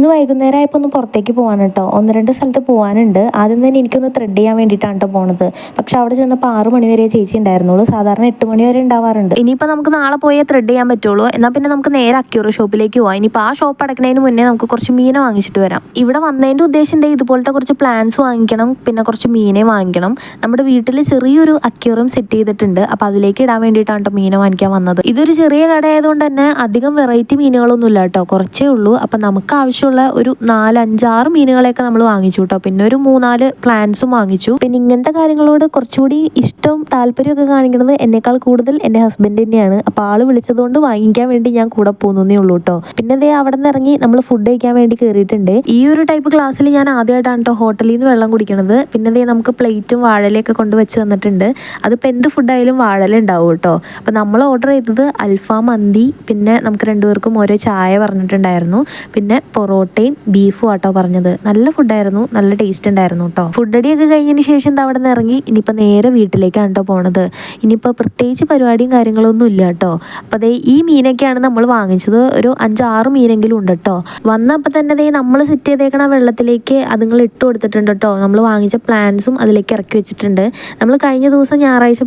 ഇന്ന് വൈകുന്നേരം ആയപ്പോൾ ഒന്ന് പുറത്തേക്ക് പോകാൻ കേട്ടോ. 1-2 സ്ഥലത്ത് പോകാനുണ്ട്. ആദ്യം തന്നെ എനിക്കൊന്ന് ത്രെഡ് ചെയ്യാൻ വേണ്ടിയിട്ടാണ് കേട്ടോ പോണത്. പക്ഷെ അവിടെ ചെന്നപ്പോൾ 6 മണി വരെ ചേച്ചി ഉണ്ടായിരുന്നുള്ളൂ. സാധാരണ 8 മണി വരെ ഉണ്ടാവാറുണ്ട്. ഇനിയിപ്പോൾ നമുക്ക് നാളെ പോയേ ത്രെഡ് ചെയ്യാൻ പറ്റുള്ളൂ. എന്നാൽ പിന്നെ നമുക്ക് നേരെ അക്യൂറോ ഷോപ്പിലേക്ക് പോകാം. ഇനിയിപ്പോൾ ആ ഷോപ്പ് അടയ്ക്കുന്നതിന് മുന്നേ നമുക്ക് കുറച്ച് മീനെ വാങ്ങിച്ചിട്ട് വരാം. ഇവിടെ വന്നതിൻ്റെ ഉദ്ദേശം എന്താ, ഇതുപോലത്തെ കുറച്ച് പ്ലാന്റ്സ് വാങ്ങിക്കണം, പിന്നെ കുറച്ച് മീനെ വാങ്ങിക്കണം. നമ്മുടെ വീട്ടിൽ ചെറിയൊരു അക്യൂറിയം സെറ്റ് ചെയ്തിട്ടുണ്ട്. അപ്പോൾ അതിലേക്ക് ഇടാൻ വേണ്ടിയിട്ടാണ് കേട്ടോ മീനെ വാങ്ങിക്കാൻ വന്നത്. ഇതൊരു ചെറിയ കടയായതുകൊണ്ട് തന്നെ അധികം വെറൈറ്റി മീനുകളൊന്നും ഇല്ല കേട്ടോ, കുറച്ചേ ഉള്ളൂ. അപ്പം നമുക്ക് ആവശ്യമുള്ള ഒരു 4-5-6 മീനുകളെയൊക്കെ നമ്മൾ വാങ്ങിച്ചു കേട്ടോ. പിന്നെ ഒരു 3-4 പ്ലാന്റ്സും വാങ്ങിച്ചു. പിന്നെ ഇങ്ങനത്തെ കാര്യങ്ങളോട് കുറച്ചുകൂടി ഇഷ്ടം താല്പര്യമൊക്കെ കാണിക്കുന്നത് എന്നേക്കാൾ കൂടുതൽ എൻ്റെ ഹസ്ബൻഡ് തന്നെയാണ്. അപ്പോൾ ആള് വിളിച്ചതുകൊണ്ട് വാങ്ങിക്കാൻ വേണ്ടി ഞാൻ കൂടെ പോകുന്നേ ഉള്ളൂ കേട്ടോ. പിന്നെ ദേ അവിടെ നിന്ന് ഇറങ്ങി നമ്മൾ ഫുഡ് കഴിക്കാൻ വേണ്ടി കയറിയിട്ടുണ്ട്. ഈ ഒരു ടൈപ്പ് ക്ലാസ്സിൽ ഞാൻ ആദ്യമായിട്ടാണ് കേട്ടോ ഹോട്ടലിൽ നിന്ന് വെള്ളം കുടിക്കണത്. പിന്നെ ദേ നമുക്ക് പ്ലേറ്റും വാഴലയൊക്കെ കൊണ്ട് വെച്ച് തന്നിട്ടുണ്ട്. അതിപ്പോൾ എന്ത് ഫുഡായാലും വാഴല ഉണ്ടാവും കേട്ടോ. അപ്പോൾ നമ്മൾ ഓർഡർ ചെയ്തത് അൽഫാം മന്തി, പിന്നെ നമുക്ക് 2 പേർക്കും ഓരോ ചായ പറഞ്ഞിട്ടുണ്ടായിരുന്നു. പിന്നെ പൊറോട്ടയും ബീഫും ആട്ടോ പറഞ്ഞത്. നല്ല ഫുഡായിരുന്നു, നല്ല ടേസ്റ്റ് ഉണ്ടായിരുന്നു കേട്ടോ. ഫുഡ് അടിയൊക്കെ കഴിഞ്ഞതിന് ശേഷം എന്താ അവിടെ നിന്ന് ഇറങ്ങി ഇനിയിപ്പോൾ നേരെ വീട്ടിലേക്കാണ് കേട്ടോ പോണത്. ഇനിയിപ്പോൾ പ്രത്യേകിച്ച് പരിപാടിയും കാര്യങ്ങളൊന്നും ഇല്ല കേട്ടോ. അപ്പോൾ അതേ ഈ മീനൊക്കെയാണ് നമ്മൾ വാങ്ങിച്ചത്. ഒരു 5-6 മീനെങ്കിലും ഉണ്ട് കേട്ടോ. വന്നപ്പോൾ തന്നെ ദേ നമ്മൾ സെറ്റ് ചെയ്തേക്കണ വെള്ളത്തിലേക്ക് അതുങ്ങൾ ഇട്ട് കൊടുത്തിട്ടുണ്ട് കേട്ടോ. നമ്മൾ വാങ്ങിച്ച പ്ലാന്റ്സും അതിലേക്ക് ഇറക്കി വെച്ചിട്ടുണ്ട്. നമ്മൾ കഴിഞ്ഞ ദിവസം ഞായറാഴ്ച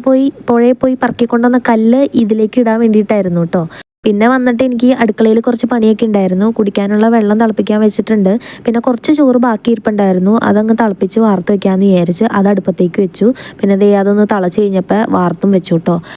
പുഴയിൽ പോയി പറക്കിക്കൊണ്ടുവന്ന കല്ല് ഇതിലേക്ക് ഇടാൻ വേണ്ടിയിട്ടായിരുന്നു കേട്ടോ. പിന്നെ വന്നിട്ട് എനിക്ക് അടുക്കളയിൽ കുറച്ച് പണിയൊക്കെ ഉണ്ടായിരുന്നു. കുടിക്കാനുള്ള വെള്ളം തിളപ്പിക്കാൻ വെച്ചിട്ടുണ്ട്. പിന്നെ കുറച്ച് ചോറ് ബാക്കി ഇരിപ്പുണ്ടായിരുന്നു. അതങ്ങ് തിളപ്പിച്ച് വാർത്ത് വെക്കാമെന്ന് വിചാരിച്ച് അത് അടുപ്പത്തേക്ക് വെച്ചു. പിന്നെ ദേ അതൊന്ന് തിളച്ച് കഴിഞ്ഞപ്പോൾ വാർത്തും വെച്ചു കേട്ടോ.